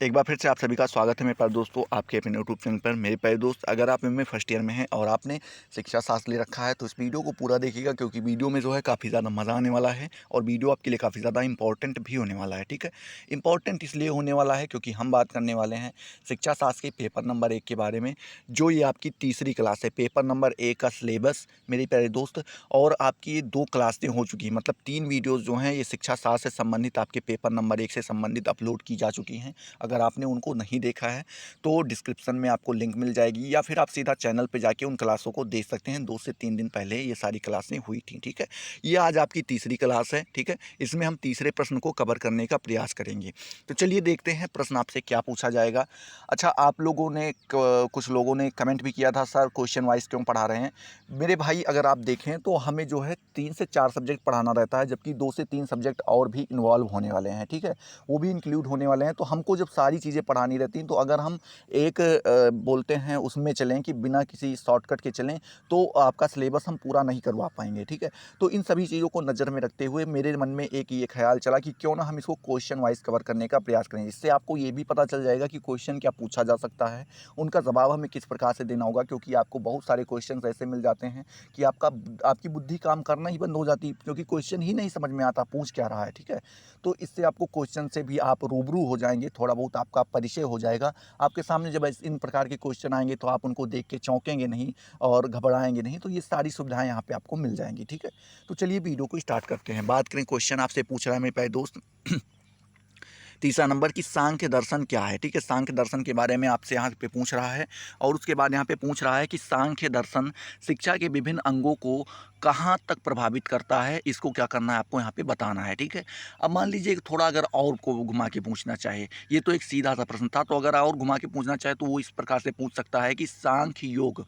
एक बार फिर से आप सभी का स्वागत है मेरे प्यारे दोस्तों आपके अपने यूट्यूब चैनल पर। मेरे प्यारे दोस्त, अगर आप एमए फर्स्ट ईयर में हैं और आपने शिक्षा शास्त्र ले रखा है तो इस वीडियो को पूरा देखिएगा, क्योंकि वीडियो में जो है काफ़ी ज़्यादा मज़ा आने वाला है और वीडियो आपके लिए काफ़ी ज़्यादा इंपॉर्टेंट भी होने वाला है। ठीक है, इंपॉर्टेंट इसलिए होने वाला है क्योंकि हम बात करने वाले हैं शिक्षा शास्त्र के पेपर नंबर 1 के बारे में, जो ये आपकी तीसरी क्लास है। पेपर नंबर 1 का सिलेबस मेरे प्यारे दोस्त, और आपकी ये 2 क्लासें हो चुकी हैं, मतलब 3 वीडियोज़ जो हैं ये शिक्षा शास्त्र से संबंधित आपके पेपर नंबर 1 से संबंधित अपलोड की जा चुकी हैं। अगर आपने उनको नहीं देखा है तो डिस्क्रिप्शन में आपको लिंक मिल जाएगी, या फिर आप सीधा चैनल पे जाके उन क्लासों को देख सकते हैं। 2 से 3 दिन पहले ये सारी क्लासें हुई थी। ठीक है, ये आज आपकी तीसरी क्लास है। ठीक है, इसमें हम तीसरे प्रश्न को कवर करने का प्रयास करेंगे। तो चलिए देखते हैं प्रश्न आपसे क्या पूछा जाएगा। अच्छा, आप लोगों ने कुछ लोगों ने कमेंट भी किया था, सर क्वेश्चन वाइज क्यों पढ़ा रहे हैं। मेरे भाई, अगर आप देखें तो हमें जो है 3 से 4 सब्जेक्ट पढ़ाना रहता है, जबकि 2 से 3 सब्जेक्ट और भी इन्वॉल्व होने वाले हैं। ठीक है, वो भी इंक्लूड होने वाले हैं। तो हमको जब सारी चीज़ें पढ़ानी रहती हैं, तो अगर हम एक बोलते हैं उसमें चलें कि बिना किसी शॉर्टकट के चलें, तो आपका सिलेबस हम पूरा नहीं करवा पाएंगे। ठीक है, तो इन सभी चीज़ों को नज़र में रखते हुए मेरे मन में एक ये ख्याल चला कि क्यों ना हम इसको क्वेश्चन वाइज कवर करने का प्रयास करें। इससे आपको ये भी पता चल जाएगा कि क्वेश्चन क्या पूछा जा सकता है, उनका जवाब हमें किस प्रकार से देना होगा, क्योंकि आपको बहुत सारे क्वेश्चन ऐसे मिल जाते हैं कि आपकी बुद्धि काम करना ही बंद हो जाती है, क्योंकि क्वेश्चन ही नहीं समझ में आता पूछ क्या रहा है। ठीक है, तो इससे आपको क्वेश्चन से भी आप रूबरू हो जाएंगे, थोड़ा बहुत आपका परिचय हो जाएगा। आपके सामने जब इन प्रकार के क्वेश्चन आएंगे तो आप उनको देख के चौंकेंगे नहीं और घबराएंगे नहीं। तो ये सारी सुविधाएं यहाँ पे आपको मिल जाएंगी। ठीक है, तो चलिए वीडियो को स्टार्ट करते हैं। बात करें, क्वेश्चन आपसे पूछ रहा है मेरे प्यारे दोस्त तीसरा नंबर की सांख्य दर्शन क्या है। ठीक है, सांख्य दर्शन के बारे में आपसे यहाँ पे पूछ रहा है, और उसके बाद यहाँ पे पूछ रहा है कि सांख्य दर्शन शिक्षा के विभिन्न अंगों को कहाँ तक प्रभावित करता है, इसको क्या करना है, आपको यहाँ पे बताना है। ठीक है, अब मान लीजिए कि थोड़ा अगर और को घुमा के पूछना चाहे, ये तो एक सीधा सा प्रश्न था, तो अगर और घुमा के पूछना चाहे तो वो इस प्रकार से पूछ सकता है कि सांख्य योग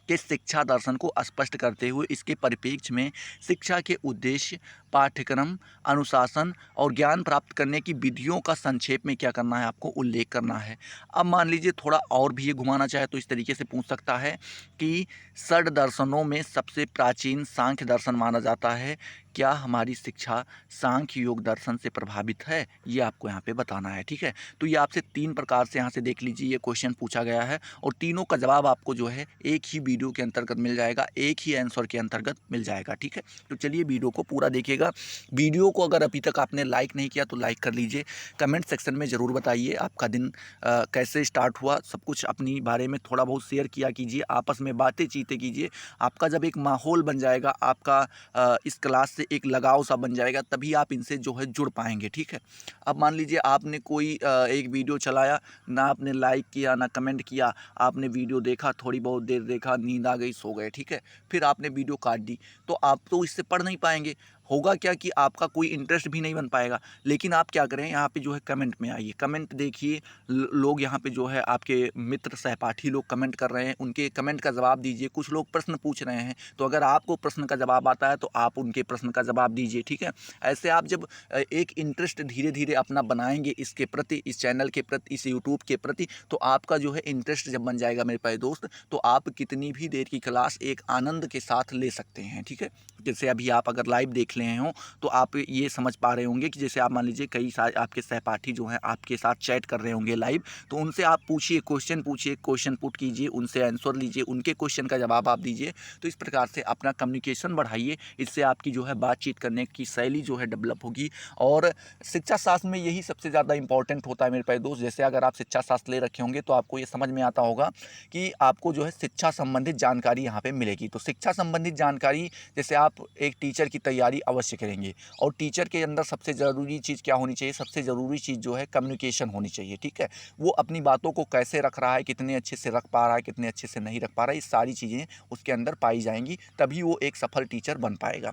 के शिक्षा दर्शन को स्पष्ट करते हुए इसके परिप्रेक्ष्य में शिक्षा के उद्देश्य, पाठ्यक्रम, अनुशासन और ज्ञान प्राप्त करने की विधियों का संक्षेप में क्या करना है, आपको उल्लेख करना है। अब मान लीजिए थोड़ा और भी ये घुमाना चाहे तो इस तरीके से पूछ सकता है कि षड दर्शनों में सबसे प्राचीन सांख्य दर्शन माना जाता है, क्या हमारी शिक्षा सांख्य योग दर्शन से प्रभावित है, ये आपको यहाँ पे बताना है। ठीक है, तो ये आपसे 3 प्रकार से यहाँ से देख लीजिए ये क्वेश्चन पूछा गया है, और तीनों का जवाब आपको जो है एक ही वीडियो के अंतर्गत मिल जाएगा, एक ही आंसर के अंतर्गत मिल जाएगा। ठीक है, तो चलिए वीडियो को पूरा देखिएगा। वीडियो को अगर अभी तक आपने लाइक नहीं किया तो लाइक कर लीजिए। कमेंट सेक्शन में ज़रूर बताइए आपका दिन कैसे स्टार्ट हुआ, सब कुछ अपनी बारे में थोड़ा बहुत शेयर किया कीजिए, आपस में बातें चीतें कीजिए। आपका जब एक माहौल बन जाएगा, आपका इस क्लास से एक लगाव सा बन जाएगा, तभी आप इनसे जो है जुड़ पाएंगे। ठीक है, अब मान लीजिए आपने कोई एक वीडियो चलाया, ना आपने लाइक किया ना कमेंट किया, आपने वीडियो देखा, थोड़ी बहुत देर देखा, नींद आ गई, सो गए। ठीक है, फिर आपने वीडियो काट दी, तो आप तो इससे पढ़ नहीं पाएंगे। होगा क्या कि आपका कोई इंटरेस्ट भी नहीं बन पाएगा। लेकिन आप क्या करें, यहाँ पे जो है कमेंट में आइए, कमेंट देखिए, लोग यहाँ पे जो है आपके मित्र सहपाठी लोग कमेंट कर रहे हैं, उनके कमेंट का जवाब दीजिए। कुछ लोग प्रश्न पूछ रहे हैं, तो अगर आपको प्रश्न का जवाब आता है तो आप उनके प्रश्न का जवाब दीजिए। ठीक है, ऐसे आप जब एक इंटरेस्ट धीरे धीरे अपना बनाएंगे इसके प्रति, इस चैनल के प्रति, इस यूट्यूब के प्रति, तो आपका जो है इंटरेस्ट जब बन जाएगा मेरे प्यारे दोस्त, तो आप कितनी भी देर की क्लास एक आनंद के साथ ले सकते हैं। ठीक है, जैसे अभी आप अगर लाइव देख रहे हो तो आप ये समझ पा रहे होंगे कि जैसे आप मान लीजिए कई सारे आपके सहपाठी जो हैं आपके साथ चैट कर रहे होंगे लाइव, तो उनसे आप पूछिए, क्वेश्चन पुट कीजिए, उनसे आंसर लीजिए, उनके क्वेश्चन का जवाब आप दीजिए। तो इस प्रकार से अपना कम्युनिकेशन बढ़ाइए, इससे आपकी जो है बातचीत करने की शैली जो है डेवलप होगी। और शिक्षा शास्त्र में यही सबसे ज़्यादा इंपॉर्टेंट होता है मेरे प्यारे दोस्त। जैसे अगर आप शिक्षा शास्त्र ले रखे होंगे तो आपको ये समझ में आता होगा कि आपको जो है शिक्षा संबंधित जानकारी यहाँ पे मिलेगी। तो शिक्षा संबंधित जानकारी, जैसे आप एक टीचर की तैयारी अवश्य करेंगे, और टीचर के अंदर सबसे ज़रूरी चीज़ क्या होनी चाहिए, सबसे ज़रूरी चीज़ जो है कम्युनिकेशन होनी चाहिए। ठीक है, वो अपनी बातों को कैसे रख रहा है, कितने अच्छे से रख पा रहा है, कितने अच्छे से नहीं रख पा रहा है, ये सारी चीज़ें उसके अंदर पाई जाएंगी, तभी वो एक सफल टीचर बन पाएगा।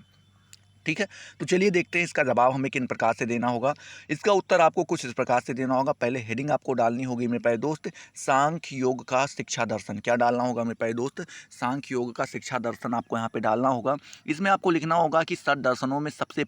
ठीक है, तो चलिए देखते हैं इसका जवाब हमें किन प्रकार से देना होगा। इसका उत्तर आपको कुछ इस प्रकार से देना होगा। पहले हेडिंग आपको डालनी होगी मेरे प्यारे दोस्त, सांख्य योग का शिक्षा दर्शन। क्या डालना होगा मेरे प्यारे दोस्त, सांख्य योग का शिक्षा दर्शन आपको यहाँ पे डालना होगा। इसमें आपको लिखना होगा कि षड दर्शनों में सबसे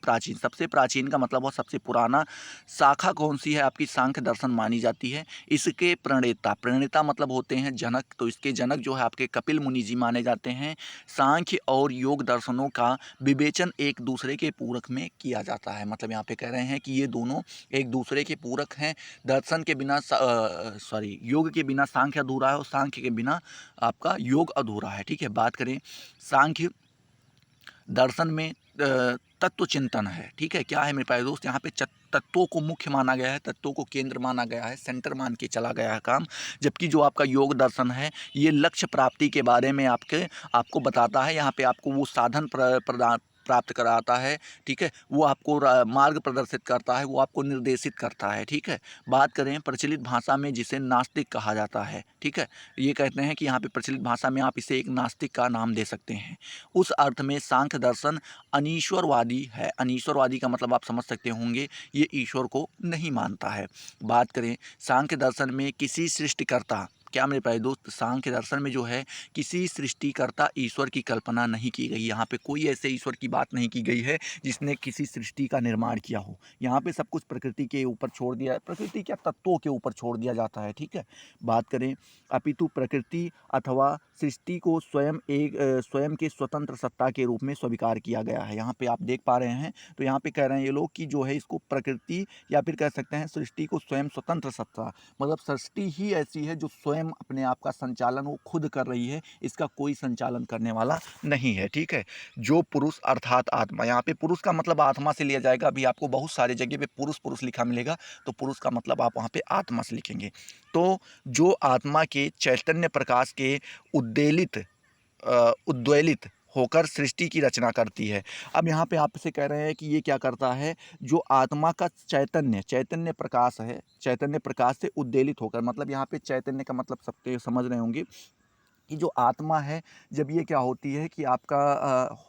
प्राचीन का मतलब वो सबसे पुराना शाखा कौन सी है, आपकी सांख्य दर्शन मानी जाती है। इसके प्रणेता मतलब होते हैं जनक, तो इसके जनक जो है आपके कपिल मुनि जी माने जाते हैं। सांख्य और योग दर्शनों का विवेचन एक दूसरे दूसरे के पूरक में किया जाता है। मतलब यहाँ पे कह रहे हैं कि ये दोनों एक दूसरे के पूरक हैं। दर्शन के बिना योग के बिना सांख्य अधूरा है और सांख्य के बिना आपका योग अधूरा है। ठीक है, बात करें सांख्य दर्शन में तत्व चिंतन है। ठीक है, क्या है मेरे प्यारे दोस्त, यहाँ पे तत्वों को मुख्य माना गया है, तत्वों को केंद्र माना गया है, सेंटर मान के चला गया है काम। जबकि जो आपका योग दर्शन है ये लक्ष्य प्राप्ति के बारे में आपको बताता है। यहाँ पे आपको वो साधन प्रदान प्राप्त कराता है। ठीक है, वो आपको मार्ग प्रदर्शित करता है, वो आपको निर्देशित करता है। ठीक है, बात करें प्रचलित भाषा में जिसे नास्तिक कहा जाता है। ठीक है, ये कहते हैं कि यहाँ पे प्रचलित भाषा में आप इसे एक नास्तिक का नाम दे सकते हैं। उस अर्थ में सांख्य दर्शन अनीश्वरवादी है। अनीश्वरवादी का मतलब आप समझ सकते होंगे, ये ईश्वर को नहीं मानता है। बात करें सांख्य दर्शन में किसी सृष्टिकर्ता, क्या मेरे प्यारे दोस्त, सांख्य दर्शन में जो है किसी सृष्टिकर्ता ईश्वर की कल्पना नहीं की गई। यहाँ पे कोई ऐसे ईश्वर की बात नहीं की गई है जिसने किसी सृष्टि का निर्माण किया हो। यहाँ पे सब कुछ प्रकृति के ऊपर छोड़ दिया, प्रकृति क्या तत्वों के ऊपर छोड़ दिया जाता है। ठीक है, बात करें अपितु प्रकृति अथवा सृष्टि को स्वयं के स्वतंत्र सत्ता के रूप में स्वीकार किया गया है। यहाँ पे आप देख पा रहे हैं, तो यहाँ पे कह रहे हैं ये लोग कि जो है इसको प्रकृति या फिर कह सकते हैं सृष्टि को स्वयं स्वतंत्र सत्ता, मतलब सृष्टि ही ऐसी है जो स्वयं अपने आप का संचालन वो खुद कर रही है, इसका कोई संचालन करने वाला नहीं है। ठीक है, जो पुरुष अर्थात आत्मा, यहाँ पे पुरुष का मतलब आत्मा से लिया जाएगा। अभी आपको बहुत सारे जगह पे पुरुष पुरुष लिखा मिलेगा, तो पुरुष का मतलब आप वहाँ पे आत्मा से लिखेंगे। तो जो आत्मा के चैतन्य प्रकाश के उद्वेलित होकर सृष्टि की रचना करती है। अब यहाँ पे आपसे कह रहे हैं कि ये क्या करता है, जो आत्मा का चैतन्य प्रकाश है, चैतन्य प्रकाश से उद्वेलित होकर, मतलब यहाँ पे चैतन्य का मतलब सबके समझ रहे होंगे कि जो आत्मा है जब ये क्या होती है कि आपका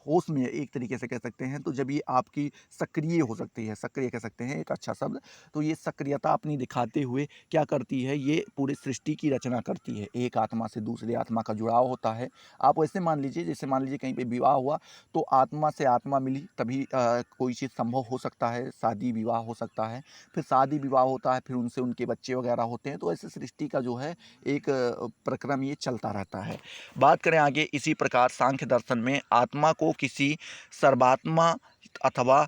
होश में एक तरीके से कह सकते हैं, तो जब ये आपकी सक्रिय हो सकती है, सक्रिय कह सकते हैं एक अच्छा शब्द, तो ये सक्रियता अपनी दिखाते हुए क्या करती है, ये पूरी सृष्टि की रचना करती है। एक आत्मा से दूसरी आत्मा का जुड़ाव होता है। आप वैसे मान लीजिए, जैसे मान लीजिए कहीं पे विवाह हुआ तो आत्मा से आत्मा मिली तभी कोई चीज़ संभव हो सकता है, शादी विवाह हो सकता है, फिर शादी विवाह होता है, फिर उनसे उनके बच्चे वगैरह होते हैं। तो ऐसे सृष्टि का जो है एक प्रक्रम ये चलता रहता है। बात करें आगे, इसी प्रकार सांख्य दर्शन में आत्मा को किसी सर्वात्मा अथवा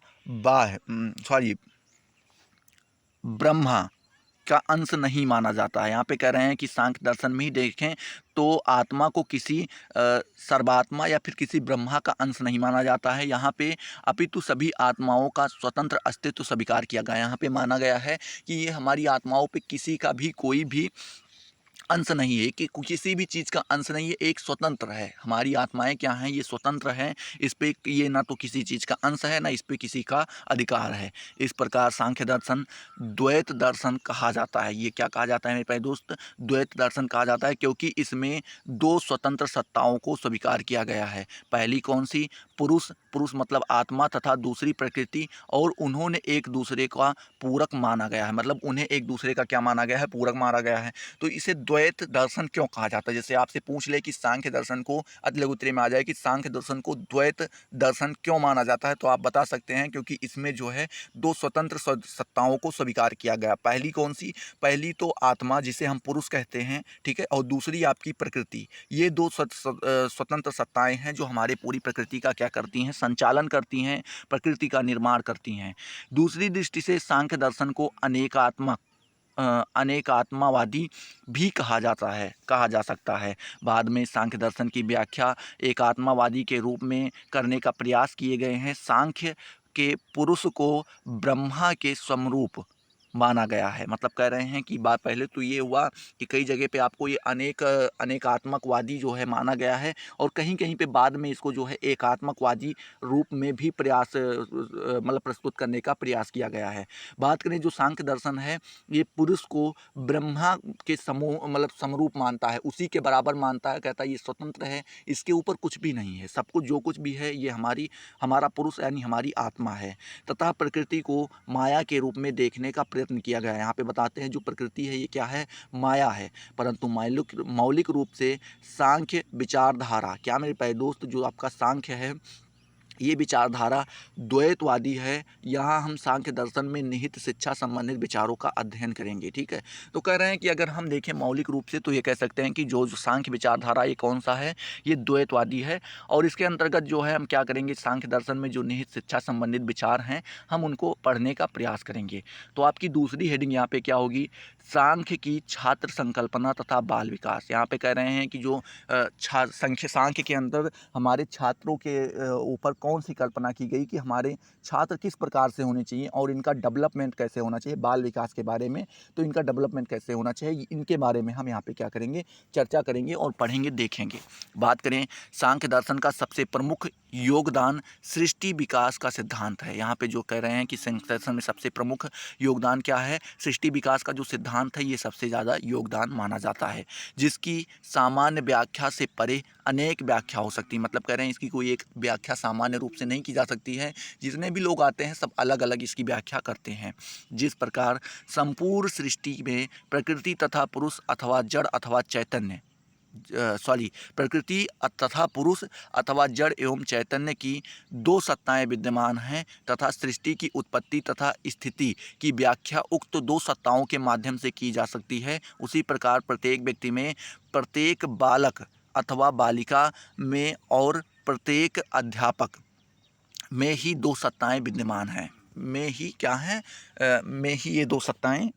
ब्रह्मा का अंश नहीं माना जाता है। यहाँ पे कह रहे हैं कि सांख्य दर्शन में ही देखें तो आत्मा को किसी सर्वात्मा या फिर किसी ब्रह्मा का अंश नहीं माना जाता है। यहाँ पे अपितु सभी आत्माओं का स्वतंत्र अस्तित्व स्वीकार किया गया। यहाँ पे माना गया है कि ये हमारी आत्माओं पे किसी का भी कोई भी अंश नहीं है, कि किसी भी चीज़ का अंश नहीं है, एक स्वतंत्र है। हमारी आत्माएं क्या हैं, ये स्वतंत्र हैं। इस पे ये ना तो किसी चीज़ का अंश है, ना इस पे किसी का अधिकार है। इस प्रकार सांख्य दर्शन द्वैत दर्शन कहा जाता है। ये क्या कहा जाता है मेरे प्यारे दोस्त, द्वैत दर्शन कहा जाता है, क्योंकि इसमें दो स्वतंत्र सत्ताओं को स्वीकार किया गया है। पहली कौन सी, पुरुष मतलब आत्मा, तथा दूसरी प्रकृति, और उन्होंने एक दूसरे का पूरक माना गया है। मतलब उन्हें एक दूसरे का क्या माना गया है, पूरक माना गया है। तो इसे द्वैत दर्शन क्यों कहा जाता है। जैसे आपसे पूछ ले कि सांख्य दर्शन को, अति लघु उत्तरीय में आ जाए कि सांख्य दर्शन को द्वैत दर्शन क्यों माना जाता है, तो आप बता सकते हैं क्योंकि इसमें जो है दो स्वतंत्र सत्ताओं को स्वीकार किया गया। पहली कौन सी, पहली तो आत्मा जिसे हम पुरुष कहते हैं, ठीक है, और दूसरी आपकी प्रकृति। ये दो स्वतंत्र सत्ताएं हैं जो हमारे पूरी प्रकृति का क्या करती हैं, संचालन करती हैं, प्रकृति का निर्माण करती हैं। दूसरी दृष्टि से सांख्य दर्शन को अनेकात्मावादी भी कहा जा सकता है। बाद में सांख्य दर्शन की व्याख्या एक आत्मावादी के रूप में करने का प्रयास किए गए हैं। सांख्य के पुरुष को ब्रह्मा के समरूप माना गया है। मतलब कह रहे हैं कि बात पहले तो ये हुआ कि कई जगह पे आपको ये अनेकात्मकवादी जो है माना गया है, और कहीं कहीं पे बाद में इसको जो है एकात्मकवादी रूप में भी मतलब प्रस्तुत करने का प्रयास किया गया है। बात करें जो सांख्य दर्शन है, ये पुरुष को ब्रह्मा के समूह मतलब समरूप मानता है, उसी के बराबर मानता है, कहता है ये स्वतंत्र है, इसके ऊपर कुछ भी नहीं है, सब कुछ जो कुछ भी है ये हमारा पुरुष यानी हमारी आत्मा है। तथा प्रकृति को माया के रूप में देखने का प्रयत्न किया गया है। यहाँ पे बताते हैं जो प्रकृति है ये क्या है, माया है। परंतु मौलिक रूप से सांख्य विचारधारा, क्या मेरे प्यारे दोस्त, जो आपका सांख्य है ये विचारधारा द्वैतवादी है। यहाँ हम सांख्य दर्शन में निहित शिक्षा संबंधित विचारों का अध्ययन करेंगे। ठीक है, तो कह रहे हैं कि अगर हम देखें मौलिक रूप से तो ये कह सकते हैं कि जो सांख्य विचारधारा ये कौन सा है, ये द्वैतवादी है। और इसके अंतर्गत जो है हम क्या करेंगे, सांख्य दर्शन में जो निहित शिक्षा संबंधित विचार हैं हम उनको पढ़ने का प्रयास करेंगे। तो आपकी दूसरी हेडिंग यहाँ पे क्या होगी, सांख्य की छात्र संकल्पना तथा बाल विकास। यहाँ पे कह रहे हैं कि जो सांख्य के अंदर हमारे छात्रों के ऊपर कौन सी कल्पना की गई कि हमारे छात्र किस प्रकार से होने चाहिए और इनका डेवलपमेंट कैसे होना चाहिए, बाल विकास के बारे में। तो इनका डेवलपमेंट कैसे होना चाहिए, इनके बारे में हम यहाँ पे क्या करेंगे, चर्चा करेंगे और पढ़ेंगे, देखेंगे। बात करें सांख्य दर्शन का सबसे प्रमुख योगदान सृष्टि विकास का सिद्धांत है। यहाँ पे जो कह रहे हैं कि सांख्य दर्शन में सबसे प्रमुख योगदान क्या है, सृष्टि विकास का जो सिद्धांत है ये सबसे ज़्यादा योगदान माना जाता है, जिसकी सामान्य व्याख्या से परे अनेक व्याख्या हो सकती है। मतलब कह रहे हैं इसकी कोई एक व्याख्या सामान्य रूप से नहीं की जा सकती है, जितने भी लोग आते हैं सब अलग अलग इसकी व्याख्या करते हैं। जिस प्रकार संपूर्ण सृष्टि में प्रकृति तथा पुरुष अथवा जड़ अथवा चैतन्य प्रकृति तथा पुरुष अथवा जड़ एवं चैतन्य की दो सत्ताएं विद्यमान हैं तथा सृष्टि की उत्पत्ति तथा स्थिति की व्याख्या उक्त दो सत्ताओं के माध्यम से की जा सकती है, उसी प्रकार प्रत्येक व्यक्ति में, प्रत्येक बालक अथवा बालिका में और प्रत्येक अध्यापक में ही दो सत्ताएं विद्यमान हैं। में ही क्या हैं, में ही ये दो सत्ताएं,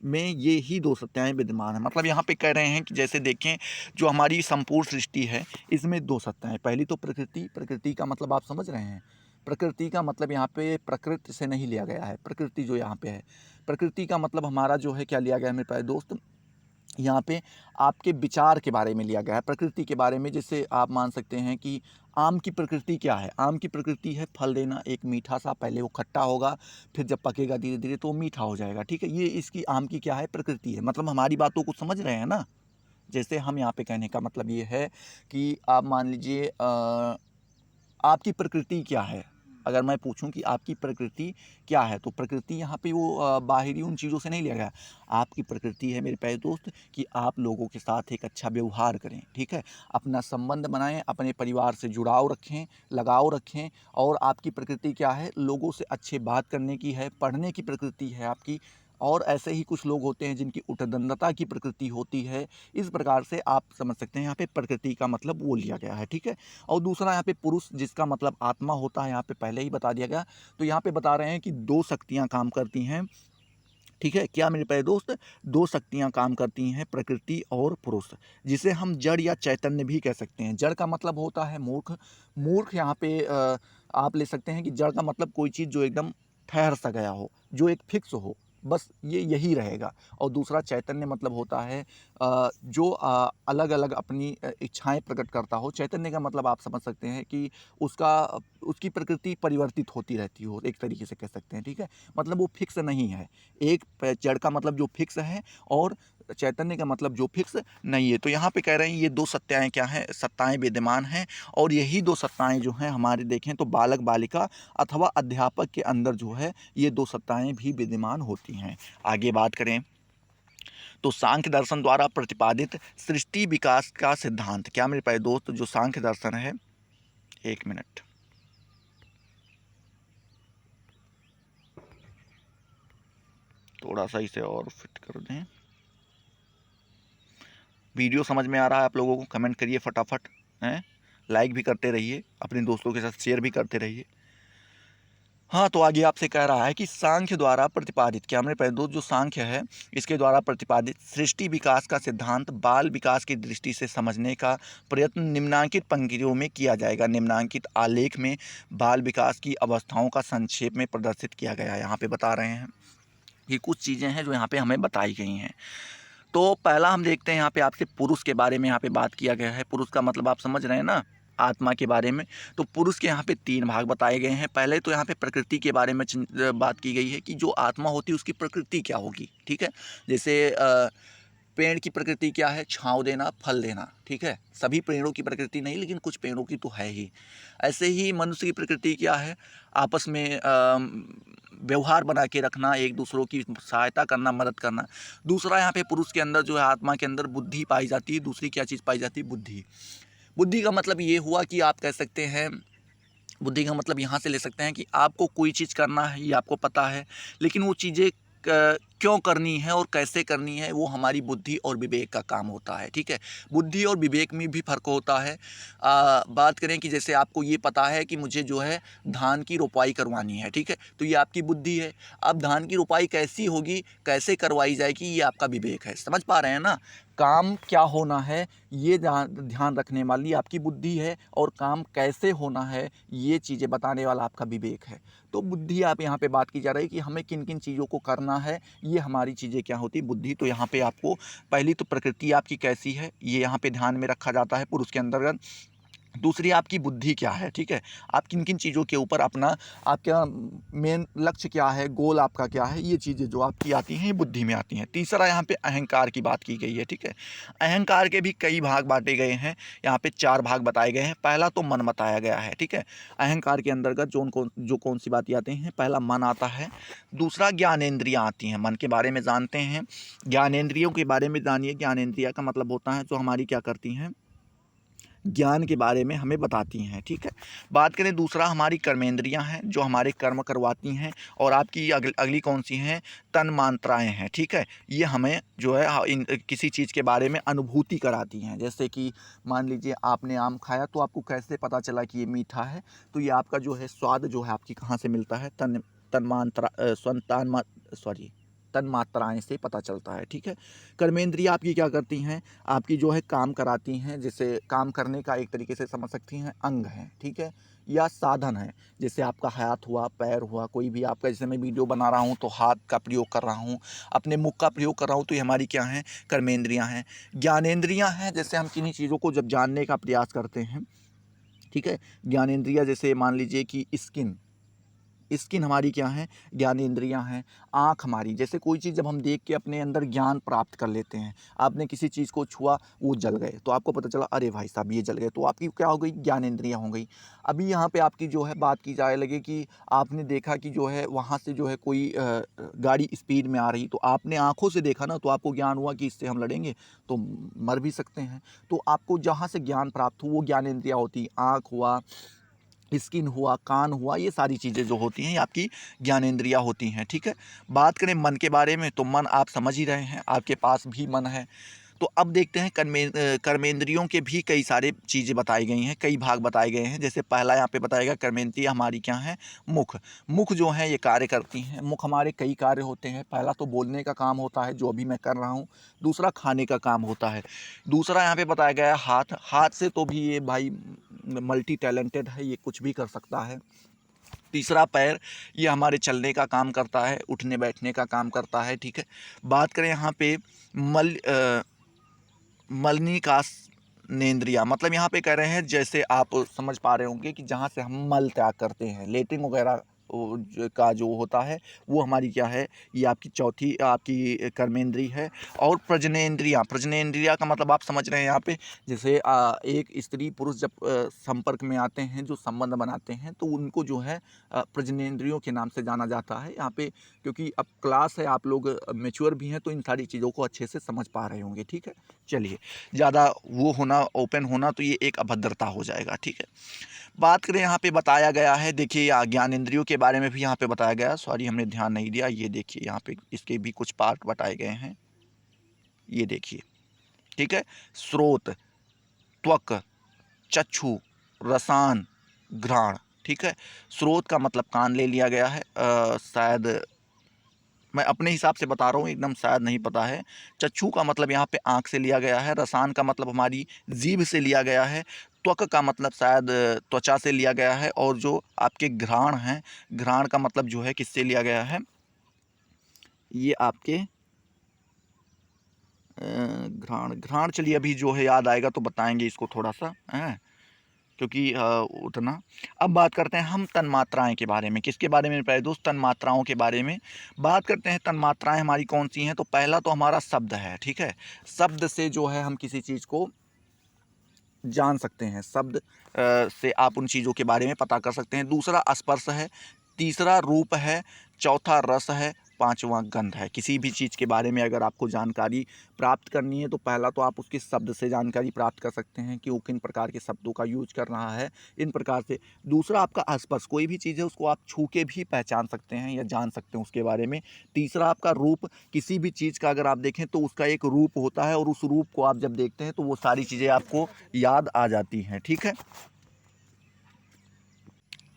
में ये ही दो सत्ताएं विद्यमान हैं। मतलब यहाँ पे कह रहे हैं कि जैसे देखें जो हमारी संपूर्ण सृष्टि है इसमें दो सत्ताएं, पहली तो प्रकृति, प्रकृति का मतलब आप समझ रहे हैं, प्रकृति का मतलब यहाँ पे प्रकृति से नहीं लिया गया है। प्रकृति जो यहाँ पे है, प्रकृति का मतलब हमारा जो है क्या लिया गया है मेरे प्यारे दोस्त, यहाँ पे आपके विचार के बारे में लिया गया है, प्रकृति के बारे में। जैसे आप मान सकते हैं कि आम की प्रकृति क्या है, आम की प्रकृति है फल देना, एक मीठा सा, पहले वो खट्टा होगा फिर जब पकेगा धीरे धीरे तो वो मीठा हो जाएगा। ठीक है, ये इसकी आम की क्या है, प्रकृति है। मतलब हमारी बातों को समझ रहे हैं ना। जैसे हम यहाँ पे कहने का मतलब ये है कि आप मान लीजिए आपकी प्रकृति क्या है, अगर मैं पूछूं कि आपकी प्रकृति क्या है, तो प्रकृति यहाँ पे वो बाहरी उन चीज़ों से नहीं लिया गया। आपकी प्रकृति है मेरे प्यारे दोस्त कि आप लोगों के साथ एक अच्छा व्यवहार करें। ठीक है, अपना संबंध बनाएं, अपने परिवार से जुड़ाव रखें, लगाव रखें। और आपकी प्रकृति क्या है, लोगों से अच्छे बात करने की है, पढ़ने की प्रकृति है आपकी। और ऐसे ही कुछ लोग होते हैं जिनकी उद्दंडता की प्रकृति होती है। इस प्रकार से आप समझ सकते हैं यहाँ पे प्रकृति का मतलब वो लिया गया है। ठीक है, और दूसरा यहाँ पे पुरुष जिसका मतलब आत्मा होता है, यहाँ पे पहले ही बता दिया गया। तो यहाँ पे बता रहे हैं कि दो शक्तियाँ काम करती हैं। ठीक है, क्या मेरे प्यारे दोस्त, दो शक्तियाँ काम करती हैं, प्रकृति और पुरुष, जिसे हम जड़ या चैतन्य भी कह सकते हैं। जड़ का मतलब होता है मूर्ख। मूर्ख यहाँ पे आप ले सकते हैं कि जड़ का मतलब कोई चीज़ जो एकदम ठहर सा गया हो, जो एक फिक्स हो, बस ये यही रहेगा। और दूसरा चैतन्य मतलब होता है जो अलग अलग अपनी इच्छाएं प्रकट करता हो। चैतन्य का मतलब आप समझ सकते हैं कि उसकी प्रकृति परिवर्तित होती रहती हो, एक तरीके से कह सकते हैं। ठीक है, मतलब वो फिक्स नहीं है। एक जड़ का मतलब जो फिक्स है और चैतन्य का मतलब जो फिक्स नहीं है। तो यहाँ पे कह रहे हैं ये दो सत्ताएं क्या हैं, सत्ताएं विद्यमान हैं। और यही दो सत्ताएं जो हैं हमारे देखें तो बालक बालिका अथवा अध्यापक के अंदर जो है ये दो सत्ताएं भी विद्यमान होती हैं। आगे बात करें तो सांख्य दर्शन द्वारा प्रतिपादित सृष्टि विकास का सिद्धांत क्या मेरे प्यारे दोस्त, जो सांख्य दर्शन है, एक मिनट, थोड़ा सा इसे और फिट कर दें। वीडियो समझ में आ रहा है आप लोगों को, कमेंट करिए फटाफट, हैं, लाइक भी करते रहिए, अपने दोस्तों के साथ शेयर भी करते रहिए। हाँ, तो आगे आपसे कह रहा है कि सांख्य द्वारा प्रतिपादित, क्या मेरे प्यारे दोस्त, जो सांख्य है इसके द्वारा प्रतिपादित सृष्टि विकास का सिद्धांत बाल विकास की दृष्टि से समझने का प्रयत्न निम्नांकित पंक्तियों में किया जाएगा। निम्नांकित आलेख में बाल विकास की अवस्थाओं का संक्षेप में प्रदर्शित किया गया है। यहाँ पे बता रहे हैं कि कुछ चीज़ें हैं जो यहाँ पे हमें बताई गई हैं। तो पहला हम देखते हैं यहाँ पे आपसे पुरुष के बारे में यहाँ पे बात किया गया है। पुरुष का मतलब आप समझ रहे हैं ना, आत्मा के बारे में। तो पुरुष के यहाँ पे तीन भाग बताए गए हैं। पहले तो यहाँ पे प्रकृति के बारे में बात की गई है कि जो आत्मा होती है उसकी प्रकृति क्या होगी। ठीक है, जैसे पेड़ की प्रकृति क्या है, छांव देना, फल देना। ठीक है, सभी पेड़ों की प्रकृति नहीं लेकिन कुछ पेड़ों की तो है ही। ऐसे ही मनुष्य की प्रकृति क्या है, आपस में व्यवहार बना के रखना, एक दूसरों की सहायता करना, मदद करना। दूसरा यहाँ पे पुरुष के अंदर जो है, आत्मा के अंदर बुद्धि पाई जाती है। दूसरी क्या चीज़ पाई जाती है, बुद्धि। बुद्धि का मतलब ये हुआ कि आप कह सकते हैं बुद्धि का मतलब यहाँ से ले सकते हैं कि आपको कोई चीज़ करना है, ये आपको पता है, लेकिन वो चीज़ें क्यों करनी है और कैसे करनी है, वो हमारी बुद्धि और विवेक का काम होता है। ठीक है, बुद्धि और विवेक में भी फ़र्क होता है। बात करें कि जैसे आपको ये पता है कि मुझे जो है धान की रोपाई करवानी है, ठीक है, तो ये आपकी बुद्धि है। अब धान की रोपाई कैसी होगी, कैसे करवाई जाएगी, ये आपका विवेक है। समझ पा रहे हैं ना? काम क्या होना है, ये ध्यान रखने वाली आपकी बुद्धि है, और काम कैसे होना है, ये चीज़ें बताने वाला आपका विवेक है। तो बुद्धि आप यहाँ पे बात की जा रही है कि हमें किन किन चीज़ों को करना है, ये हमारी चीज़ें क्या होती बुद्धि। तो यहाँ पे आपको पहली तो प्रकृति आपकी कैसी है, ये यहाँ पे ध्यान में रखा जाता है पुरुष के अंतर्गत। दूसरी आपकी बुद्धि क्या है, ठीक है, आप किन किन चीज़ों के ऊपर अपना, आपका मेन लक्ष्य क्या है, गोल आपका क्या है, ये चीज़ें जो आपकी आती हैं ये बुद्धि में आती हैं। तीसरा यहाँ पे अहंकार की बात की गई है, ठीक है। अहंकार के भी कई भाग बांटे गए हैं, यहाँ पे 4 भाग बताए गए हैं। पहला तो मन बताया गया है, ठीक है। अहंकार के अंतर्गत जो कौन सी बातें आती हैं, पहला मन आता है, दूसरा ज्ञानेंद्रियाँ आती हैं। मन के बारे में जानते हैं, ज्ञानेंद्रियों के बारे में जानिए। ज्ञानेंद्रिया का मतलब होता है जो हमारी क्या करती हैं, ज्ञान के बारे में हमें बताती हैं, ठीक है। बात करें दूसरा, हमारी कर्मेंद्रियां हैं जो हमारे कर्म करवाती हैं, और आपकी अगली कौन सी हैं, तन मात्राएँ हैं, ठीक है। ये हमें जो है इन किसी चीज़ के बारे में अनुभूति कराती हैं। जैसे कि मान लीजिए आपने आम खाया, तो आपको कैसे पता चला कि ये मीठा है, तो ये आपका जो है स्वाद जो है आपकी कहाँ से मिलता है, तन तन्मात्रा संतान सॉरी तन्मात्राएँ से पता चलता है, ठीक है। कर्मेंद्रियाँ आपकी क्या करती हैं, आपकी जो है काम कराती हैं, जैसे काम करने का एक तरीके से समझ सकती हैं अंग हैं, ठीक है, या साधन है। जैसे आपका हाथ हुआ, पैर हुआ, कोई भी आपका, जैसे मैं वीडियो बना रहा हूँ तो हाथ का प्रयोग कर रहा हूँ, अपने मुख का प्रयोग कर रहा हूँ, तो ये हमारी क्या हैं, कर्मेंद्रियाँ हैं। ज्ञानेंद्रियाँ हैं, जैसे हम किन्हीं चीज़ों को जब जानने का प्रयास करते हैं, ठीक है। ज्ञानेंद्रियाँ जैसे मान लीजिए कि स्किन हमारी क्या है, ज्ञानेंद्रियाँ हैं। आँख हमारी, जैसे कोई चीज़ जब हम देख के अपने अंदर ज्ञान प्राप्त कर लेते हैं, आपने किसी चीज़ को छुआ, वो जल गए, तो आपको पता चला अरे भाई साहब ये जल गए, तो आपकी क्या हो गई, ज्ञानेंद्रियाँ हो गई। अभी यहाँ पे आपकी जो है बात की जाए लगे कि आपने देखा कि जो है वहाँ से जो है कोई गाड़ी स्पीड में आ रही, तो आपने आँखों से देखा ना, तो आपको ज्ञान हुआ कि इससे हम लड़ेंगे तो मर भी सकते हैं। तो आपको जहाँ से ज्ञान प्राप्त हो वो ज्ञानेंद्रियाँ होती, आँख हुआ, स्किन हुआ, कान हुआ, ये सारी चीज़ें जो होती हैं ये आपकी ज्ञानेंद्रियाँ होती हैं, ठीक है। बात करें मन के बारे में, तो मन आप समझ ही रहे हैं, आपके पास भी मन है। तो अब देखते हैं कर्मेंद्रियों के भी कई सारे चीज़ें बताई गई हैं, कई भाग बताए गए हैं। जैसे पहला यहाँ पे बताया गया, कर्मेंद्रियाँ हमारी क्या हैं, मुख। मुख जो हैं ये कार्य करती हैं। मुख हमारे कई कार्य होते हैं। पहला तो बोलने का काम होता है, जो अभी मैं कर रहा हूँ। दूसरा खाने का काम होता है। दूसरा यहाँ पे बताया गया है हाथ। हाथ से तो भी ये भाई मल्टी टैलेंटेड है, ये कुछ भी कर सकता है। तीसरा पैर, ये हमारे चलने का काम करता है, उठने बैठने का काम करता है, ठीक है। बात करें यहाँ पे मलनिकासनेंद्रिया, मतलब यहाँ पे कह रहे हैं, जैसे आप समझ पा रहे होंगे कि जहाँ से हम मल त्याग करते हैं, लेटरिन वगैरह का जो होता है, वो हमारी क्या है, ये आपकी चौथी आपकी कर्मेंद्री है। और प्रजनेंद्रिया का मतलब आप समझ रहे हैं यहाँ पे, जैसे एक स्त्री पुरुष जब संपर्क में आते हैं, जो संबंध बनाते हैं, तो उनको जो है प्रजनेंद्रियों के नाम से जाना जाता है यहाँ पे। क्योंकि अब क्लास है, आप लोग मैच्योर भी हैं, तो इन सारी चीज़ों को अच्छे से समझ पा रहे होंगे, ठीक है। चलिए, ज़्यादा वो होना, ओपन होना, तो ये एक अभद्रता हो जाएगा, ठीक है। बात करें, यहाँ पे बताया गया है, देखिए ज्ञानेंद्रियों के बारे में भी यहाँ पे बताया गया है। सॉरी, हमने ध्यान नहीं दिया। ये देखिए यहाँ पे इसके भी कुछ पार्ट बताए गए हैं, ये देखिए, ठीक है। स्रोत, त्वक, चक्षु, रसान, घ्राण, ठीक है। स्रोत का मतलब कान ले लिया गया है, शायद मैं अपने हिसाब से बता रहा हूँ, एकदम शायद नहीं पता है। चक्षु का मतलब यहाँ पे आँख से लिया गया है। रसान का मतलब हमारी जीभ से लिया गया है। त्वक का मतलब शायद त्वचा से लिया गया है। और जो आपके घ्राण हैं, घ्राण का मतलब जो है किससे लिया गया है, ये आपके घ्राण घ्राण चलिए अभी जो है याद आएगा तो बताएंगे इसको थोड़ा सा, हैं, क्योंकि उतना। अब बात करते हैं हम तन्मात्राएँ के बारे में। किसके बारे में प्यारे दोस्त, तन्मात्राओं के बारे में बात करते हैं। तन्मात्राएँ हमारी कौन सी हैं, तो पहला तो हमारा शब्द है, ठीक है। शब्द से जो है हम किसी चीज़ को जान सकते हैं, शब्द से आप उन चीज़ों के बारे में पता कर सकते हैं। दूसरा स्पर्श है, तीसरा रूप है, चौथा रस है, पांचवा गंध है। किसी भी चीज़ के बारे में अगर आपको जानकारी प्राप्त करनी है तो पहला तो आप उसके शब्द से जानकारी प्राप्त कर सकते हैं कि वो किन प्रकार के शब्दों का यूज कर रहा है, इन प्रकार से। दूसरा, आपका स्पर्श, कोई भी चीज़ है उसको आप छू के भी पहचान सकते हैं या जान सकते हैं उसके बारे में। तीसरा, आपका रूप, किसी भी चीज़ का अगर आप देखें तो उसका एक रूप होता है और उस रूप को आप जब देखते हैं तो वो सारी चीज़ें आपको याद आ जाती हैं। ठीक है,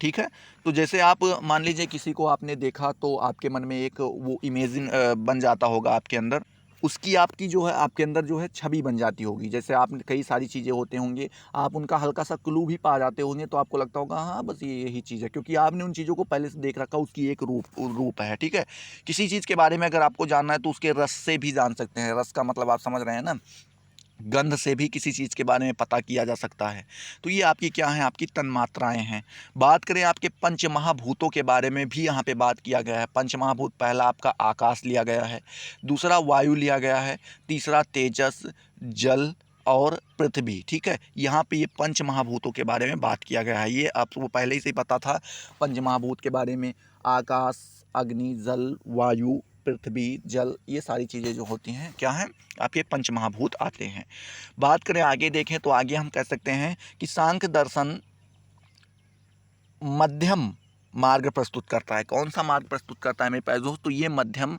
ठीक है। तो जैसे आप मान लीजिए किसी को आपने देखा तो आपके मन में एक वो इमेजिन बन जाता होगा आपके अंदर, उसकी आपकी जो है आपके अंदर जो है छवि बन जाती होगी। जैसे आप कई सारी चीज़ें होते होंगे, आप उनका हल्का सा क्लू भी पा जाते होंगे तो आपको लगता होगा हाँ बस ये यही चीज़ है, क्योंकि आपने उन चीज़ों को पहले से देख रखा, उसकी एक रूप है। ठीक है, किसी चीज़ के बारे में अगर आपको जानना है तो उसके रस से भी जान सकते हैं। रस का मतलब आप समझ रहे हैं ना, गंध से भी किसी चीज़ के बारे में पता किया जा सकता है। तो ये आपकी क्या है, आपकी तन्मात्राएँ हैं। बात करें आपके पंचमहाभूतों के बारे में भी यहाँ पे बात किया गया है। पंचमहाभूत, पहला आपका आकाश लिया गया है, दूसरा वायु लिया गया है, तीसरा तेजस, जल और पृथ्वी। ठीक है, यहाँ पे ये पंचमहाभूतों के बारे में बात किया गया है। ये आपको पहले ही से पता था पंचमहाभूत के बारे में, आकाश, अग्नि, जल, वायु, पृथ्वी, जल, ये सारी चीज़ें जो होती हैं क्या हैं, आपके पंचमहाभूत आते हैं। बात करें आगे देखें तो आगे हम कह सकते हैं कि सांख्य दर्शन मध्यम मार्ग प्रस्तुत करता है। कौन सा मार्ग प्रस्तुत करता है मेरे प्यारे दोस्त? तो ये मध्यम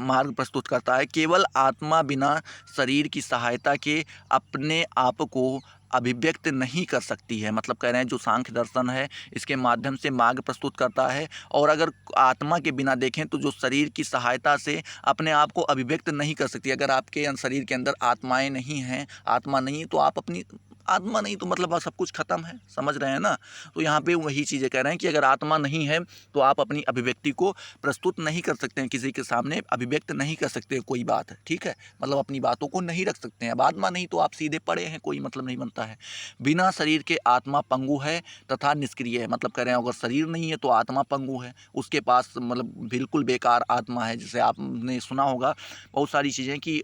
मार्ग प्रस्तुत करता है। केवल आत्मा बिना शरीर की सहायता के अपने आप को अभिव्यक्त नहीं कर सकती है। मतलब कह रहे हैं जो सांख्य दर्शन है इसके माध्यम से मार्ग प्रस्तुत करता है, और अगर आत्मा के बिना देखें तो जो शरीर की सहायता से अपने आप को अभिव्यक्त नहीं कर सकती। अगर आपके शरीर के अंदर आत्माएं नहीं हैं, आत्मा नहीं, तो आप अपनी आत्मा नहीं तो मतलब सब कुछ खत्म है, समझ रहे हैं ना। तो यहाँ पे वही चीज़ें कह रहे हैं कि अगर आत्मा नहीं है तो आप अपनी अभिव्यक्ति को प्रस्तुत नहीं कर सकते हैं, किसी के सामने अभिव्यक्त नहीं कर सकते हैं कोई बात, ठीक है, मतलब अपनी बातों को नहीं रख सकते हैं। अब आत्मा नहीं तो आप सीधे पड़े हैं, कोई मतलब नहीं बनता है। बिना शरीर के आत्मा पंगु है तथा निष्क्रिय है। मतलब कह रहे हैं अगर शरीर नहीं है तो आत्मा पंगु है, उसके पास मतलब बिल्कुल बेकार आत्मा है। जैसे आपने सुना होगा बहुत सारी चीज़ें कि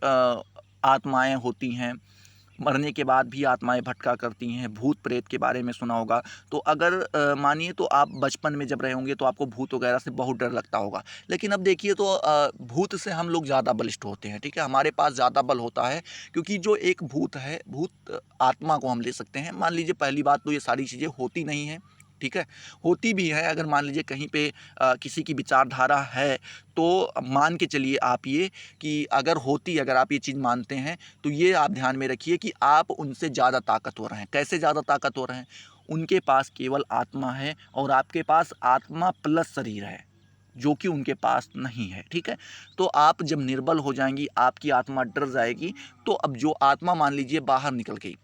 आत्माएं होती हैं, मरने के बाद भी आत्माएं भटका करती हैं। भूत प्रेत के बारे में सुना होगा। तो अगर मानिए तो आप बचपन में जब रहे होंगे तो आपको भूत वगैरह से बहुत डर लगता होगा, लेकिन अब देखिए तो भूत से हम लोग ज़्यादा बलिष्ठ होते हैं, ठीक है, हमारे पास ज़्यादा बल होता है, क्योंकि जो एक भूत है, भूत आत्मा को हम ले सकते हैं। मान लीजिए पहली बात तो ये सारी चीज़ें होती नहीं हैं, ठीक है, होती भी है अगर मान लीजिए कहीं पे किसी की विचारधारा है तो मान के चलिए आप ये कि अगर होती, अगर आप ये चीज़ मानते हैं तो ये आप ध्यान में रखिए कि आप उनसे ज़्यादा ताकतवर हैं। कैसे ज़्यादा ताकतवर हैं? उनके पास केवल आत्मा है और आपके पास आत्मा प्लस शरीर है, जो कि उनके पास नहीं है, ठीक है। तो आप जब निर्बल हो जाएंगी, आपकी आत्मा डर जाएगी, तो अब जो आत्मा मान लीजिए बाहर निकल गई,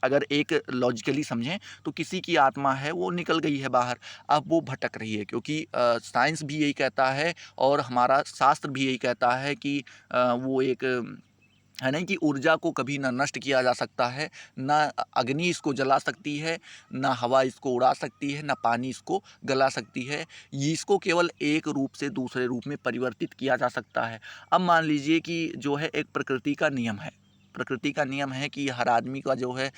अगर एक लॉजिकली समझें तो किसी की आत्मा है वो निकल गई है बाहर, अब वो भटक रही है, क्योंकि साइंस भी यही कहता है और हमारा शास्त्र भी यही कहता है कि वो एक है नहीं कि ऊर्जा को कभी ना नष्ट किया जा सकता है, ना अग्नि इसको जला सकती है, ना हवा इसको उड़ा सकती है, ना पानी इसको गला सकती है। ये इसको केवल एक रूप से दूसरे रूप में परिवर्तित किया जा सकता है। अब मान लीजिए कि जो है एक प्रकृति का नियम है, प्रकृति का नियम है कि हर आदमी का जो है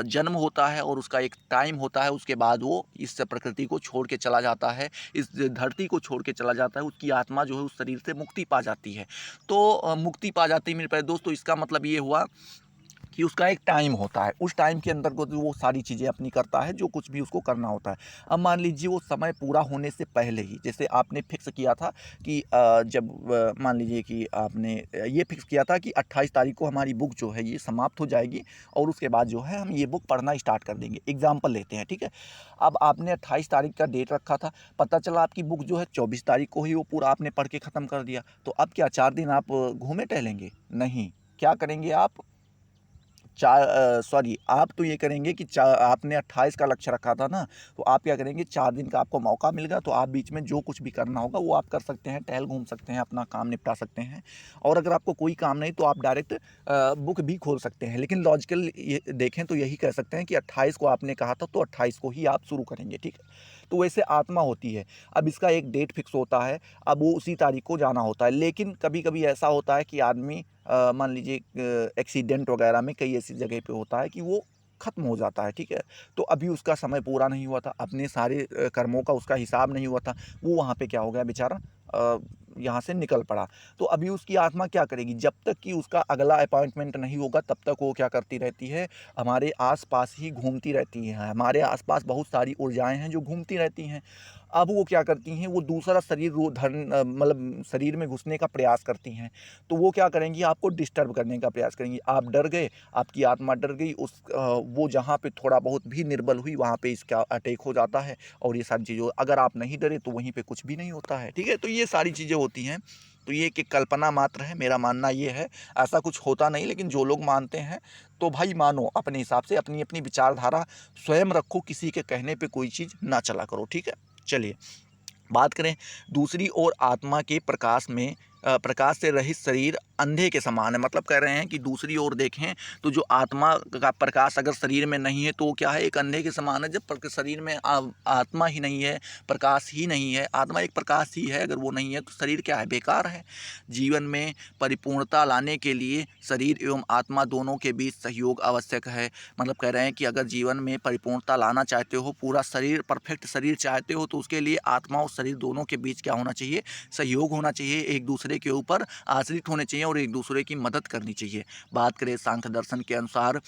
जन्म होता है और उसका एक टाइम होता है, उसके बाद वो इस प्रकृति को छोड़ के चला जाता है, इस धरती को छोड़ के चला जाता है, उसकी आत्मा जो है उस शरीर से मुक्ति पा जाती है। तो मुक्ति पा जाती है मेरे प्यारे दोस्तों, इसका मतलब ये हुआ कि उसका एक टाइम होता है, उस टाइम के अंदर को वो सारी चीज़ें अपनी करता है जो कुछ भी उसको करना होता है। अब मान लीजिए वो समय पूरा होने से पहले ही, जैसे आपने फिक्स किया था कि जब मान लीजिए कि आपने ये फिक्स किया था कि 28 तारीख को हमारी बुक जो है ये समाप्त हो जाएगी और उसके बाद जो है हम ये बुक पढ़ना स्टार्ट कर देंगे, एग्जाम्पल लेते हैं, ठीक है। अब आपने 28 तारीख का डेट रखा था, पता चला आपकी बुक जो है 24 तारीख को ही वो पूरा आपने पढ़ के ख़त्म कर दिया, तो अब क्या 4 दिन आप घूमे टहलेंगे? नहीं, क्या करेंगे आप? सॉरी, आप तो ये करेंगे कि आपने 28 का लक्ष्य रखा था ना, तो आप क्या करेंगे, 4 दिन का आपको मौका मिल गया तो आप बीच में जो कुछ भी करना होगा वो आप कर सकते हैं, टहल घूम सकते हैं, अपना काम निपटा सकते हैं। और अगर आपको कोई काम नहीं तो आप डायरेक्ट बुक भी खोल सकते हैं। लेकिन लॉजिकल ये देखें तो यही कह सकते हैं कि 28 को आपने कहा था तो 28 को ही आप शुरू करेंगे, ठीक है। तो वैसे आत्मा होती है, अब इसका एक डेट फिक्स होता है, अब वो उसी तारीख को जाना होता है। लेकिन कभी कभी ऐसा होता है कि आदमी मान लीजिए एक्सीडेंट वगैरह में कई ऐसी जगह पे होता है कि वो ख़त्म हो जाता है, ठीक है। तो अभी उसका समय पूरा नहीं हुआ था, अपने सारे कर्मों का उसका हिसाब नहीं हुआ था, वो वहाँ पे क्या हो गया बेचारा, यहाँ से निकल पड़ा। तो अभी उसकी आत्मा क्या करेगी, जब तक कि उसका अगला अपॉइंटमेंट नहीं होगा तब तक वो क्या करती रहती है, हमारे आसपास ही घूमती रहती हैं। हमारे आसपास बहुत सारी ऊर्जाएं हैं जो घूमती रहती हैं। अब वो क्या करती हैं, वो दूसरा शरीर वो मतलब शरीर में घुसने का प्रयास करती हैं। तो वो क्या करेंगी, आपको डिस्टर्ब करने का प्रयास करेंगी। आप डर गए, आपकी आत्मा डर गई, वो जहाँ पे थोड़ा बहुत भी निर्बल हुई वहाँ पे इसका अटैक हो जाता है। और ये सारी चीज़ें, अगर आप नहीं डरे तो वहीं पे कुछ भी नहीं होता है। ठीक है, तो ये सारी चीज़ें होती हैं। तो ये कि कल्पना मात्र है, मेरा मानना ये है, ऐसा कुछ होता नहीं। लेकिन जो लोग मानते हैं तो भाई मानो, अपने हिसाब से अपनी अपनी विचारधारा स्वयं रखो, किसी के कहने पे कोई चीज़ ना चला करो। ठीक है, चलिए बात करें दूसरी ओर। आत्मा के प्रकाश में प्रकाश से रहित शरीर अंधे के समान है। मतलब कह रहे हैं कि दूसरी ओर देखें तो जो आत्मा का प्रकाश अगर शरीर में नहीं है तो वो क्या है, एक अंधे के समान है। जब शरीर में आत्मा ही नहीं है, प्रकाश ही नहीं है, आत्मा एक प्रकाश ही है, अगर वो नहीं है तो शरीर क्या है, बेकार है। जीवन में परिपूर्णता लाने के लिए शरीर एवं आत्मा दोनों के बीच सहयोग आवश्यक है। मतलब कह रहे हैं कि अगर जीवन में परिपूर्णता लाना चाहते हो, पूरा शरीर परफेक्ट शरीर चाहते हो, तो उसके लिए आत्मा और शरीर दोनों के बीच क्या होना चाहिए, सहयोग होना चाहिए। एक दूसरे के ऊपर आश्रित होने चाहिए और एक दूसरे की मदद करनी चाहिए। बात करें सांख्य दर्शन के अनुसार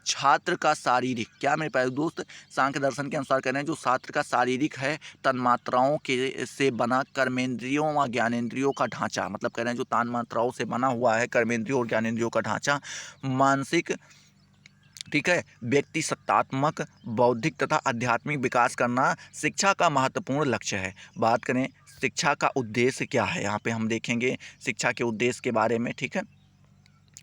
छात्र का शारीरिक, क्या मेरे प्यारे दोस्त, सांख्य दर्शन के अनुसार कह रहे हैं जो छात्र का शारीरिक है तन्मात्राओं के से बना कर्मेंद्रियों व ज्ञानेंद्रियों का ढांचा। मतलब कह रहे हैं जो तान मात्राओं से बना हुआ है कर्मेंद्रियों और ज्ञानेंद्रियों का ढांचा मानसिक, ठीक है, व्यक्ति सत्तात्मक, बौद्धिक तथा आध्यात्मिक विकास करना शिक्षा का महत्वपूर्ण लक्ष्य है। बात करें शिक्षा का उद्देश्य क्या है, यहाँ पे हम देखेंगे शिक्षा के उद्देश्य के बारे में। ठीक है,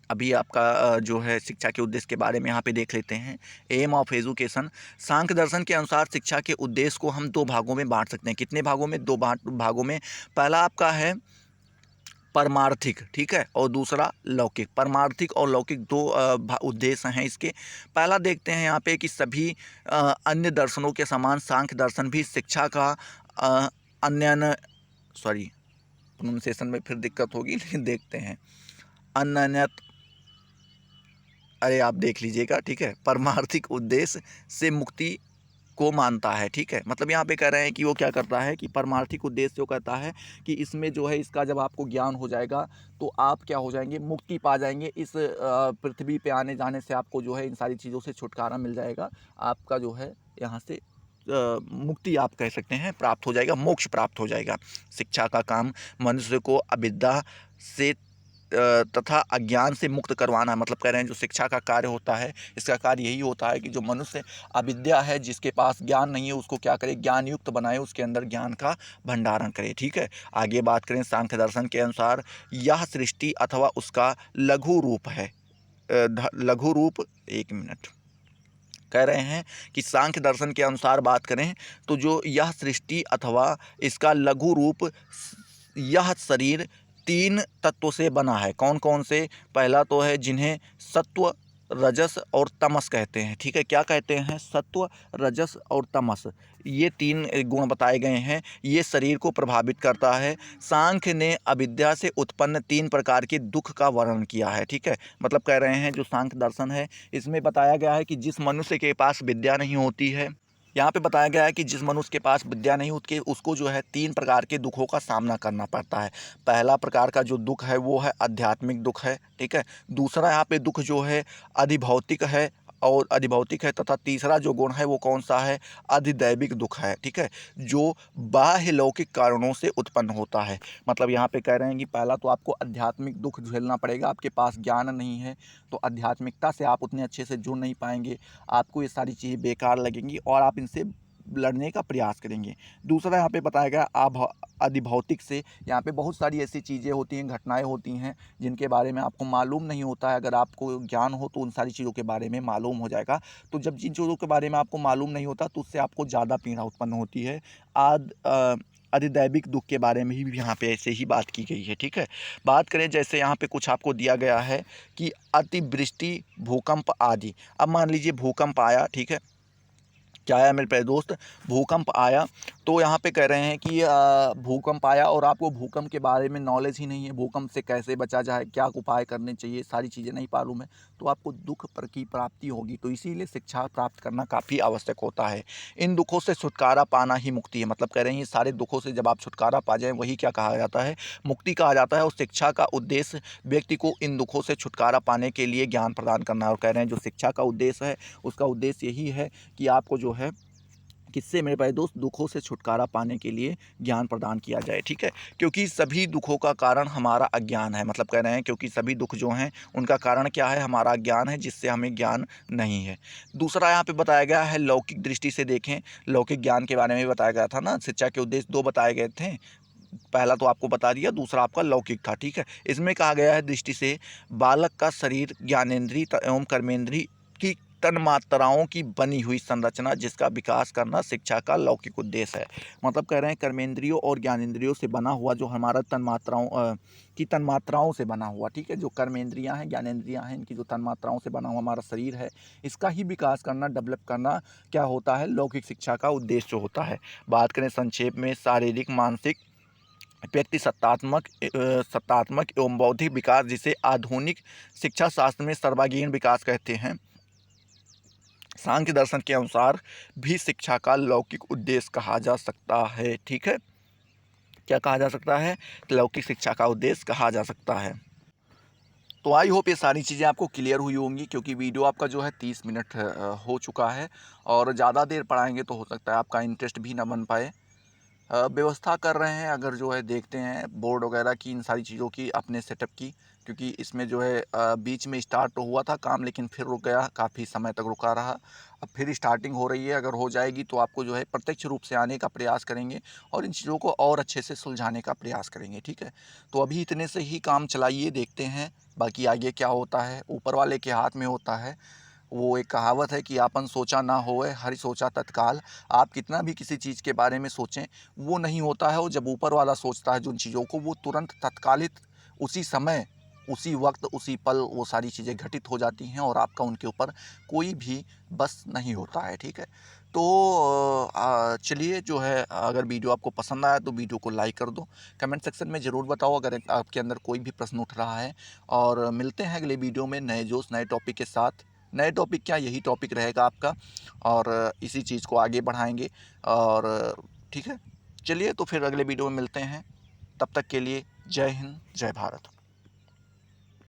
अभी आपका जो है शिक्षा के उद्देश्य के बारे में यहाँ पे देख लेते हैं। एम ऑफ एजुकेशन, सांख्य दर्शन के अनुसार शिक्षा के उद्देश्य को हम दो भागों में बांट सकते हैं। कितने भागों में, दो भागों में। पहला आपका है परमार्थिक, ठीक है, और दूसरा लौकिक। परमार्थिक और लौकिक दो उद्देश्य हैं इसके। पहला देखते हैं यहाँ पे कि सभी अन्य दर्शनों के समान सांख्य दर्शन भी शिक्षा का अन्य सॉरी प्रोनाउंसिएशन में फिर दिक्कत होगी, लेकिन देखते हैं। अन्य, अरे आप देख लीजिएगा, ठीक है, परमार्थिक उद्देश्य से मुक्ति को मानता है। ठीक है, मतलब यहाँ पे कह रहे हैं कि वो क्या करता है कि परमार्थिक उद्देश्य जो कहता है कि इसमें जो है इसका जब आपको ज्ञान हो जाएगा तो आप क्या हो जाएंगे, मुक्ति पा जाएंगे। इस पृथ्वी पे आने जाने से आपको जो है इन सारी चीज़ों से छुटकारा मिल जाएगा। आपका जो है यहाँ से मुक्ति आप कह सकते हैं प्राप्त हो जाएगा, मोक्ष प्राप्त हो जाएगा। शिक्षा का काम मनुष्य को अविद्या से तथा अज्ञान से मुक्त करवाना है। मतलब कह रहे हैं जो शिक्षा का कार्य होता है, इसका कार्य यही होता है कि जो मनुष्य अविद्या है, जिसके पास ज्ञान नहीं है, उसको क्या करे, ज्ञान युक्त बनाए, उसके अंदर ज्ञान का भंडारण करे। ठीक है, आगे बात करें सांख्य दर्शन के अनुसार यह सृष्टि अथवा उसका लघु रूप है। लघु रूप, एक मिनट, कह रहे हैं कि सांख्य दर्शन के अनुसार बात करें तो जो यह सृष्टि अथवा इसका लघु रूप, यह शरीर तीन तत्वों से बना है। कौन कौन से, पहला तो है जिन्हें सत्व, रजस और तमस कहते हैं। ठीक है, क्या कहते हैं, सत्व, रजस और तमस, ये तीन गुण बताए गए हैं। ये शरीर को प्रभावित करता है। सांख्य ने अविद्या से उत्पन्न तीन प्रकार के दुख का वर्णन किया है। ठीक है, मतलब कह रहे हैं जो सांख्य दर्शन है इसमें बताया गया है कि जिस मनुष्य के पास विद्या नहीं होती है, यहाँ पे बताया गया है कि जिस मनुष्य के पास विद्या नहीं होती, उसको जो है तीन प्रकार के दुखों का सामना करना पड़ता है। पहला प्रकार का जो दुख है वो है आध्यात्मिक दुख है। ठीक है, दूसरा यहाँ पे दुख जो है अधिभौतिक है और अधिभौतिक है, तथा तीसरा जो गुण है वो कौन सा है, अधिदैविक दुख है। ठीक है, जो बाह्य लौकिक कारणों से उत्पन्न होता है। मतलब यहाँ पे कह रहे हैं कि पहला तो आपको आध्यात्मिक दुख झेलना पड़ेगा। आपके पास ज्ञान नहीं है तो आध्यात्मिकता से आप उतने अच्छे से जुड़ नहीं पाएंगे, आपको ये सारी चीज़ें बेकार लगेंगी और आप इनसे लड़ने का प्रयास करेंगे। दूसरा यहाँ पे बताया गया अधिभौतिक से, यहाँ पे बहुत सारी ऐसी चीज़ें होती हैं, घटनाएं होती हैं जिनके बारे में आपको मालूम नहीं होता है। अगर आपको ज्ञान हो तो उन सारी चीज़ों के बारे में मालूम हो जाएगा। तो जब जिन चीज़ों के बारे में आपको मालूम नहीं होता तो उससे आपको ज़्यादा पीड़ा उत्पन्न होती है। अधिदैविक दुख के बारे में भी यहाँ पे ऐसे ही बात की गई है। ठीक है, बात करें जैसे यहाँ पे कुछ आपको दिया गया है कि अतिवृष्टि, भूकंप आदि। अब मान लीजिए भूकंप आया, ठीक है, क्या आया मेरे प्यारे दोस्त, भूकंप आया। तो यहाँ पे कह रहे हैं कि भूकंप आया और आपको भूकंप के बारे में नॉलेज ही नहीं है, भूकंप से कैसे बचा जाए, क्या उपाय करने चाहिए, सारी चीज़ें नहीं मालूम है, तो आपको दुख पर की प्राप्ति होगी। तो इसीलिए शिक्षा प्राप्त करना काफ़ी आवश्यक होता है। इन दुखों से छुटकारा पाना ही मुक्ति है। मतलब कह रहे हैं ये सारे दुखों से जब आप छुटकारा पा जाएँ वही क्या कहा जाता है, मुक्ति कहा जाता है। और शिक्षा का उद्देश्य व्यक्ति को इन दुखों से छुटकारा पाने के लिए ज्ञान प्रदान करना है। और कह रहे हैं जो शिक्षा का उद्देश्य है उसका उद्देश्य यही है कि आपको जो है किससे मेरे प्यारे दोस्त, दुखों से छुटकारा पाने के लिए ज्ञान प्रदान किया जाए, ठीक है। क्योंकि सभी दुखों का कारण हमारा अज्ञान है। मतलब कह रहे हैं क्योंकि सभी दुख जो हैं उनका कारण क्या है, हमारा अज्ञान है, जिससे हमें ज्ञान नहीं है। दूसरा यहाँ पे बताया गया है लौकिक दृष्टि से देखें, लौकिक ज्ञान के बारे में भी बताया गया था ना। शिक्षा के उद्देश्य दो बताए गए थे, पहला तो आपको बता दिया, दूसरा आपका लौकिक था, ठीक है। इसमें कहा गया है दृष्टि से बालक का शरीर ज्ञानेंद्रिय एवं कर्मेंद्रिय की तन्मात्राओं की बनी हुई संरचना जिसका विकास करना शिक्षा का लौकिक उद्देश्य है। मतलब कह रहे हैं कर्मेंद्रियों और ज्ञानेंद्रियों से बना हुआ जो हमारा की तन्मात्राओं से बना हुआ, ठीक है, जो कर्मेंद्रियां हैं ज्ञानेंद्रियां हैं, इनकी जो तन्मात्राओं से बना हुआ हमारा शरीर है, इसका ही विकास करना, डेवलप करना क्या होता है, लौकिक शिक्षा का उद्देश्य होता है। बात करें संक्षेप में, शारीरिक मानसिक व्यक्ति सत्तात्मक एवं बौद्धिक विकास, जिसे आधुनिक शिक्षा शास्त्र में सर्वांगीण विकास कहते हैं, सांख्य दर्शन के अनुसार भी शिक्षा का लौकिक उद्देश्य कहा जा सकता है, ठीक है। क्या कहा जा सकता है, लौकिक शिक्षा का उद्देश्य कहा जा सकता है। तो आई होप ये सारी चीज़ें आपको क्लियर हुई होंगी, क्योंकि वीडियो आपका जो है 30 मिनट हो चुका है और ज़्यादा देर पढ़ाएंगे तो हो सकता है आपका इंटरेस्ट भी ना बन पाए। व्यवस्था कर रहे हैं, अगर जो है देखते हैं बोर्ड वगैरह की, इन सारी चीज़ों की, अपने सेटअप की, क्योंकि इसमें जो है बीच में स्टार्ट तो हुआ था काम, लेकिन फिर रुक गया, काफ़ी समय तक रुका रहा। अब फिर स्टार्टिंग हो रही है, अगर हो जाएगी तो आपको जो है प्रत्यक्ष रूप से आने का प्रयास करेंगे और इन चीज़ों को और अच्छे से सुलझाने का प्रयास करेंगे, ठीक है। तो अभी इतने से ही काम चलाइए, देखते हैं बाकी आगे क्या होता है, ऊपर वाले के हाथ में होता है। वो एक कहावत है कि आपन सोचा ना होए हरि सोचा तत्काल। आप कितना भी किसी चीज़ के बारे में सोचें, वो नहीं होता है, और जब ऊपर वाला सोचता है जिन चीज़ों को, वो तुरंत तत्कालित उसी समय, उसी वक्त, उसी पल वो सारी चीज़ें घटित हो जाती हैं और आपका उनके ऊपर कोई भी बस नहीं होता है, ठीक है। तो चलिए जो है, अगर वीडियो आपको पसंद आया तो वीडियो को लाइक कर दो, कमेंट सेक्शन में ज़रूर बताओ अगर आपके अंदर कोई भी प्रश्न उठ रहा है। और मिलते हैं अगले वीडियो में नए जोश नए टॉपिक के साथ। नए टॉपिक क्या, यही टॉपिक रहेगा आपका, और इसी चीज़ को आगे बढ़ाएंगे। और ठीक है, चलिए तो फिर अगले वीडियो में मिलते हैं, तब तक के लिए जय हिंद जय भारत।